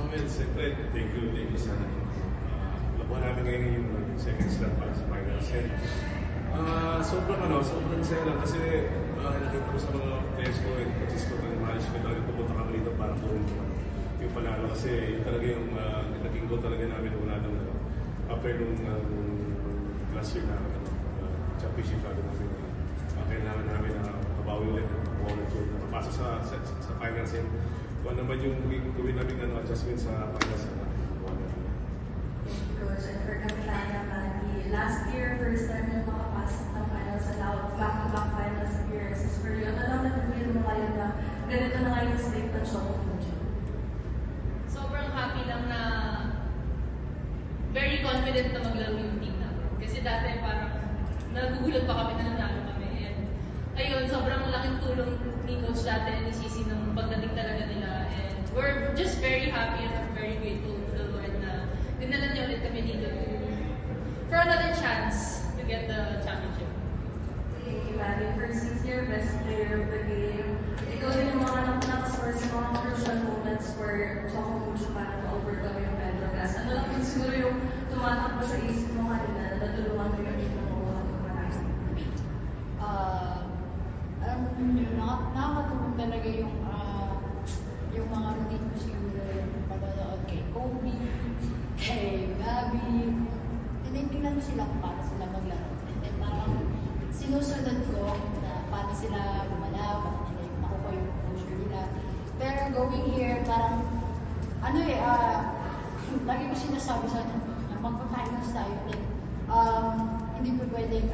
Well, siyempre, thank you sa nakuha namin ngayon yung second slot para sa finals. And sobrang saya lang kasi nakita ko sa mga players ko and coaches ko ng management talaga pupunta kami dito para kunin yung panalo kasi yun talaga yung naging goal talaga namin una ng after nung last year na championship natin namin kailangan namin na kabawi ulit na papasok sa finals and kung naman yung gawin namin adjustment sa finals Coach, and for Capitana Manny, last year, first time yung makapasok ng finals, allowed back-to-back finals appearances for you. Ano lang nag-feel mo kayo na ganito na nga yung state ng Choco Mojo? Sobrang happy lang na very confident na maglaro yung team namin. Kasi dati parang nagugulat pa kami na nanalo kami. And ayun, sobrang laking tulong ni Coach dati ni Sisi nung pagdating talaga nila. And we're just very happy and very grateful to the Lord na dinala niyo ulit kami dito for another chance to get the championship. Thank you, Manny. First, since you're best player of the game, ikaw din yung mga nakascore sa mga crucial moments for Choco Mojo para ma-overcome yung Pedro Gas. Ano lang yung siguro yung tumatakbo sa isip mo kanina na natulungan mo yung team na makuha ng marami? Alam mo yun, nakakatulong talaga yung mga routine ko siguro yung panonood kay Kobe, kay Gabi. Tinitingnan mo sila kung paano sila maglaro. And then parang sinusunod ko na paano sila gumalaw, makuha yung composure nila. Pero going here, parang lagi ko sinasabi sa atin, magpa-finals tayo. Like, hindi po pwedeng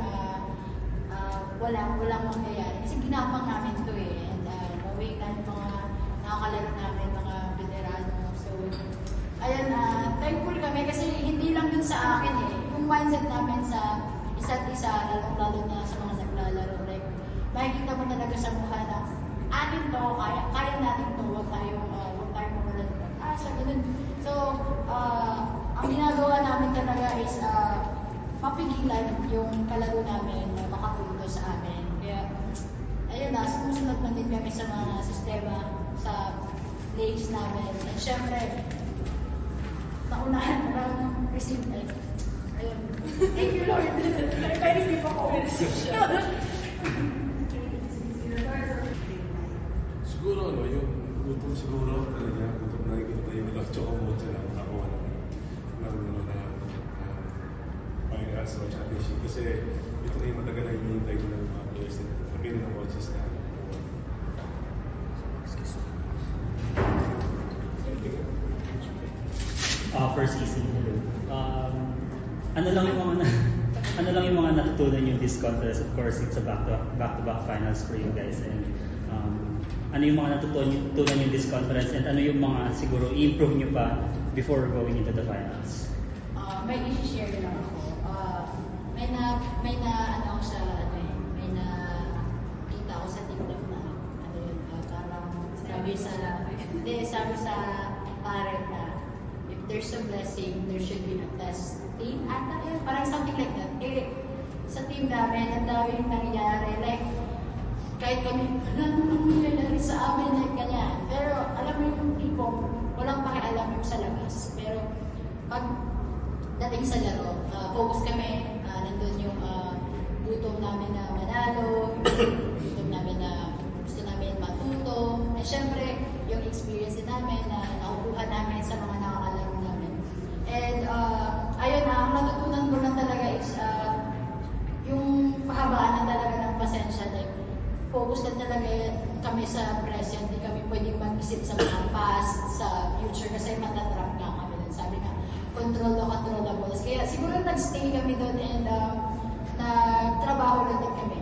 walang mangyayari. Kasi ginapang namin ito eh. And knowing na yung mga nakakalaro namin, mga veterano. So, ayan, thankful kami kasi hindi lang dun sa akin eh. Yung mindset namin sa isa't isa, lalong-lalo na sa mga naglalaro. Like, makikita mo talaga sa mukha na atin to, kaya natin to, huwag tayong mawalan ng pag-asa, ganun. So, ang ginagawa namin talaga is mapigilan yung kalaro namin na makapunto sa amin. Kaya, ayun na, sumusunod na din kami sa mga sistema, sa plays namin. And syempre, naunahan na lang ng receive time. Ayun. Thank you, Lord. Nag-receive ako. siguro yung gutom siguro talaga gutom na yung Choco Mojo na nakakuha ng finals o championship kasi ito na yung matagal na hinihintay ko ng mga players na kapili ng coaches na First season. Ano lang yung mga natutunan yung this contest? Of course, it's a back-to-back finals for you guys. And ano yung mga natutunan yung this conference and ano yung mga siguro i-improve nyo pa before going into the finals? May i-share lang ako. May kita ko sa TikTok na parang sabi sa parent na if there's a blessing, there should be a testing. Parang something like that. Sa team namin, ang daming nangyayari. Like, kahit kami, anong nangyayari sa amin, like ganyan. Pero alam mo yung tipo, walang pakialam yung sa labas. Pero pag dating sa laro, focus kami, nandun yung gutom namin na manalo, gutom namin na gusto namin matuto, at syempre, yung experience din namin na nakukuha namin sa mga nakakalaro namin. And ayun ang natutunan ko lang talaga is yung pahabaan na talaga ng pasensya. Like, focus lang talaga kami sa present, hindi kami pwedeng mag-isip sa mga past, sa future, kasi matatrap nga kami doon. Sabi nga, control the controllables. Kaya siguro nag-stay kami doon and nagtrabaho lang din kami.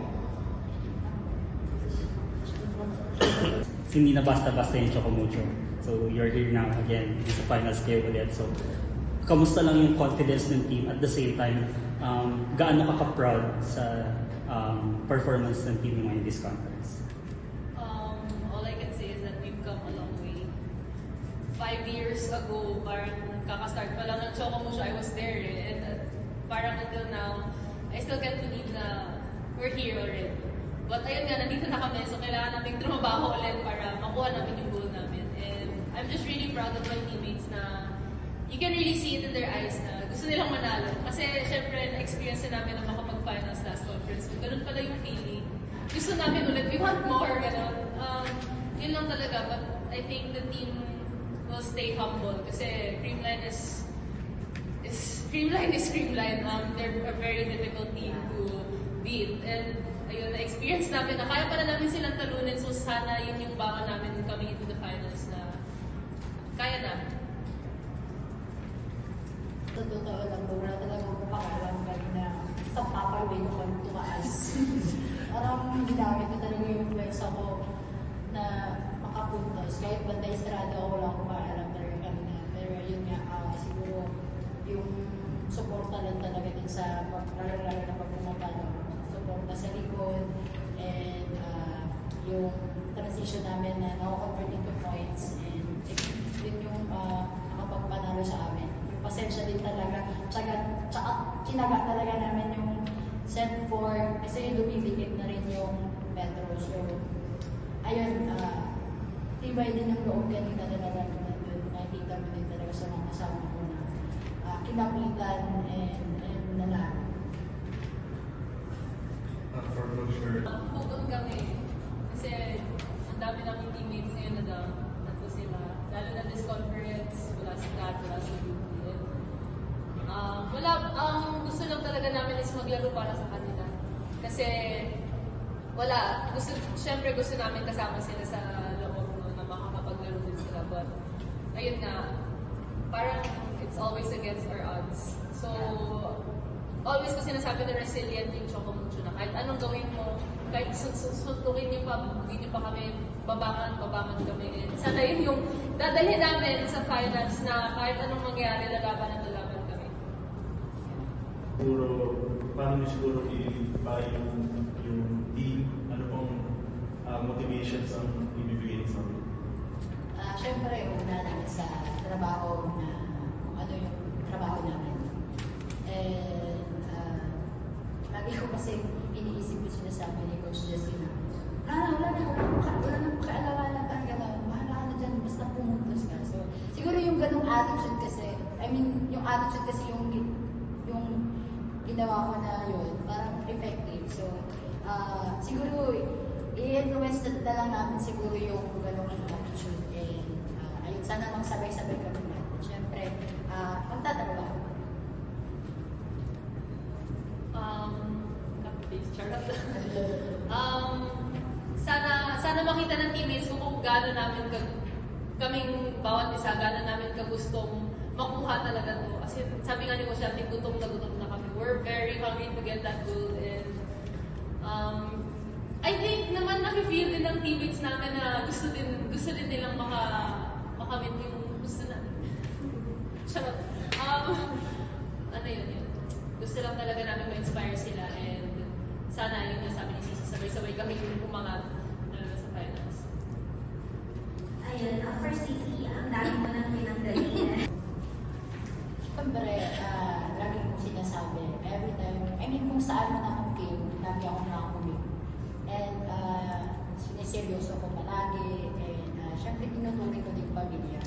Hindi na basta-basta yung Choco Mojo. So you're here now again, it's a finals kayo ulit. So kamusta lang yung confidence ng team at the same time, gaano ka ka-proud sa performance ng team mo in this conference? All I can say is that we've come a long way. 5 years ago, parang kaka-start pa lang ng Choco Mojo, I was there and parang until now, I still can't believe na we're here already. But ayun nga, nandito na kami, so kailangan namin trumabaho ulit para makuha namin yung goal namin. And I'm just really proud of my teammates na you can really see it in their eyes na gusto nilang manalo. Kasi syempre, na-experience na namin na makapag-finals last conference. Kung ganun pala yung feeling. Gusto namin ulit, we want more, gano'n. Yun lang talaga, but I think the team will stay humble kasi Creamline is Creamline. They're a very difficult team to beat. And ayun, na-experience namin na kaya pala namin silang talunin. So sana yun yung baka namin coming into the finals na kaya namin. Sa totoo lang, wala talaga akong pakalam na sa papawin ko kung tumaas. Parang ginamit ko talaga yung pwersa ko na makapuntos. Kahit bantay sarado ako, wala akong maalam talaga kanina. Pero yun nga, siguro yung suporta lang talaga din sa lalo na pag pumapano. Suporta sa likod and yung transition namin na nakakonvert into points and yun yung nakapagpanalo sa amin. Pasensya din talaga. Tsaka kinaga talaga namin yung set 4 kasi lumiliit na rin yung Metro. So, ayun, tibay din ang loob kanina talaga nandun. Nakikita mo din talaga sa mga kasama ko na kinapitan and nanalo. For closure. Bukod kami. Kasi ang dami namin teammates ngayon na nandito sila. Lalo na this conference, wala si Kat, wala si Ruby. Ang gusto lang talaga namin is maglaro para sa kanila. Kasi syempre gusto namin kasama sila sa loob na makakapaglaro din sila. But ayun nga, parang it's always against our odds. So, always ko sinasabi na resilient yung Chocomucho na kahit anong gawin mo, kahit suntukin niyo pa, bugin niyo pa kami, babangan kami. And sana yun yung dadalhin namin sa finals na kahit anong mangyari, lalaban kami. Siguro, paano niyo siguro i-buy yung team? Ano pong motivations ang ibibigay niyo sa amin? Siyempre, una namin sa trabaho na kung ano yung trabaho namin. And lagi ko kasi iniisip yung sinasabi ni Coach Jessina. Wala nang kaalaman talaga na bahala ka na dyan, basta pumuntos ka. So, siguro yung ganung attitude kasi, yung attitude kasi yung ginawa ko na yun, parang effective. So, siguro, i-influence na lang namin siguro yung ganung attitude. And, ayun, sana magsabay-sabay kami natin. Siyempre, magtatrabaho. Charot. Sana makita ng teammates ko kung gaano namin kaming bawat isa, gaano namin kagustong makuha talaga to. Kasi sabi nga ni Coach Jante, gutom na kami. We're very hungry to get that goal. And I think naman nakifeel din ng teammates namin na gusto din nilang makamit yung gusto namin. Charot. Ano yun. Gusto lang talaga namin ma-inspire sila and sana yun yung sabi ni Sisi, sabay-sabay kami yung umangat sa finals. Ayun, for Sisi, ang dami mo nang pinanggalingan. Siyempre, lagi kong sinasabi, every time, kung saan man akong game, lagi akong nakakulit. And siniseryoso ko palagi, and siyempre tinutuloy ko din pamilya.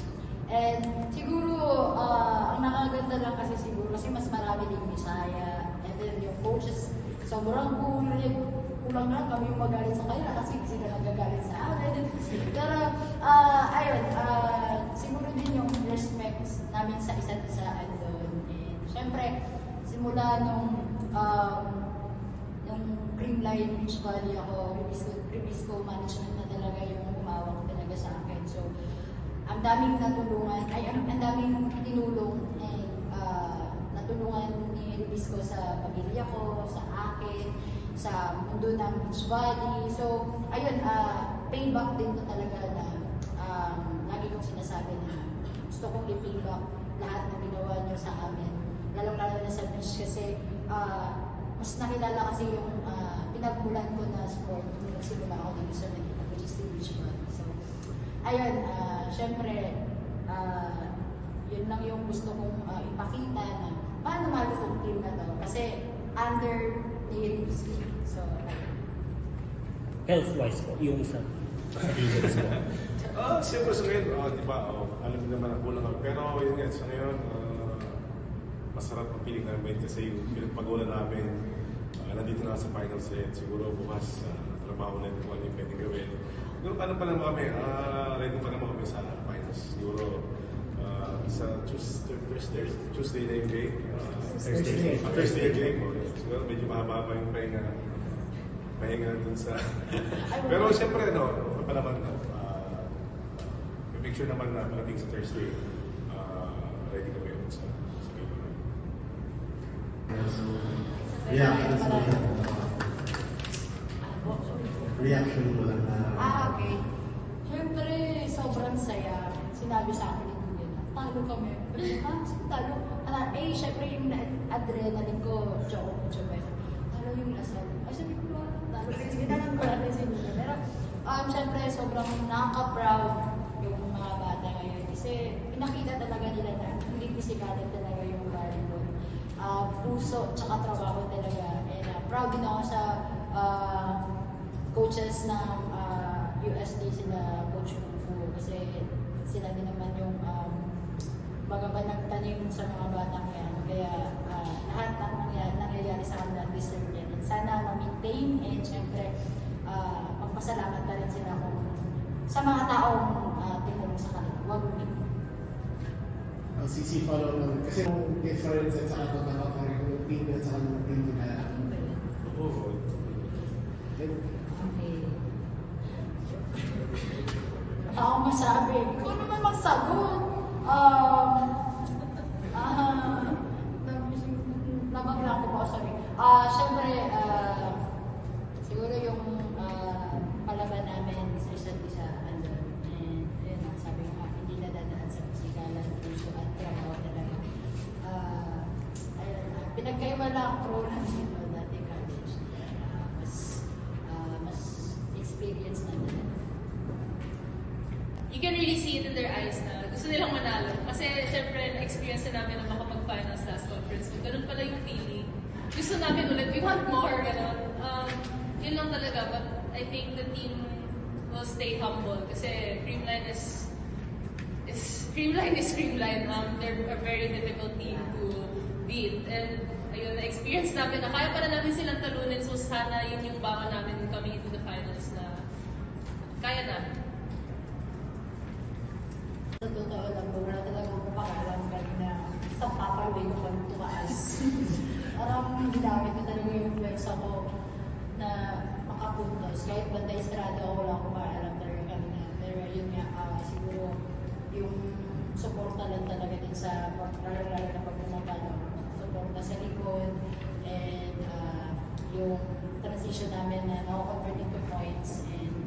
And siguro, ang nakaganda lang kasi mas marami din Bisaya, and then yung coaches, sobrang kulang lang kami yung magalit sa kanila kasi sila nagagalit sa amin. Pero, ayun, siguro din yung respect namin sa isa't isa andun. And syempre, simula nung Creamline Beach Valley ako, Ribisco management na talaga yung umawak talaga sa akin. So, ang daming natulungan, ang daming tinulong and natulungan ni Ribisco sa pamilya ko, sa akin, sa mundo ng Beach Valley. So, ayun, payback din ko talaga na lagi kong sinasabi na gusto kong i-payback lahat na ginawa niyo sa amin. Lalong-lalo na sa beach kasi mas nakilala kasi yung pinagmulan ko na sport nung nagsimula ako dito sa Manila, which is the Beach Valley. So, ayun, syempre, yun lang yung gusto kong ipakita na paano mahal ko team na to. Kasi under the Ribisco. So, Health-wise po, yung sa Siyempre sa ngayon, di ba, alam niyo naman ang kulang kami. Pero yun nga, sa ngayon, masarap ang feeling namin kasi yung pinagpagulan namin, nandito na sa final set. Siguro bukas, trabaho na kung ano yung pwedeng gawin. Yung ano pa naman kami, ready pa naman kami sa finals. Siguro, sa Tuesday na yung game. Thursday yung game. Siguro medyo mahaba pa yung pahinga dun sa... Pero siyempre, pa naman, may picture naman na parating sa Thursday. Ready kami yun sa game naman. Reaction mo lang na... Okay. Siyempre, sobrang saya. Sinabi sa akin ni Kuya na, talo kami. Talo? Siyempre yung adrenaline ko, talo yung lasal. Sabi ko, talo. Sige na lang ko natin sinusunod. Pero, siyempre, sobrang nakaka-proud yung mga bata ngayon. Kasi, pinakita talaga nila na hindi pisikalan talaga yung volleyball. Puso, tsaka trabaho talaga. And proud din ako sa coaches ng USD, sila Coach Fu, kasi sila din naman yung magawa nagtanim sa mga batang yan. Kaya lahat ng nangyayari sa kanila deserve yan. And sana ma-maintain and syempre magpasalamat na rin sila kung sa mga taong tinulong sa kanila. Huwag umitin. Ang follow naman. Kasi yung difference at saka ito na yung team at saka yung team na Oo. Okay. Ako masabi, ikaw naman magsagot. Nabagla ko pa sabi. Siyempre, siguro yung palaban namin sa isa't isa, andun. And yun, sabi ko nga, hindi na dadaan sa pisikalan, puso at trabaho talaga. Ayun, pinagkaiwala ang pro lang dito dati college. Mas experience na nila. You can really see it in their eyes na gusto nilang manalo. Kasi syempre, na-experience na namin na makapag-finals last conference. So, ganun pala yung feeling. Gusto namin ulit, we want more, gano'n. Yun lang talaga, but I think the team will stay humble. Kasi Creamline is Creamline. They're a very difficult team to beat. And ayun, na-experience namin na kaya pala namin silang talunin. So sana yun yung baka namin coming into the finals na kaya namin. Sa totoo lang, wala talagang mapakalam kanina sa papaway ko pag tumaas. Parang ginamit ko talaga yung pwersa ko na makapuntos. Kahit banda estrada ko, wala akong maalam talaga kanina. Pero yun nga, siguro yung suporta lang talaga din sa lalo na pag pumapalo. Suporta sa likod and yung transition namin na na-convert into points and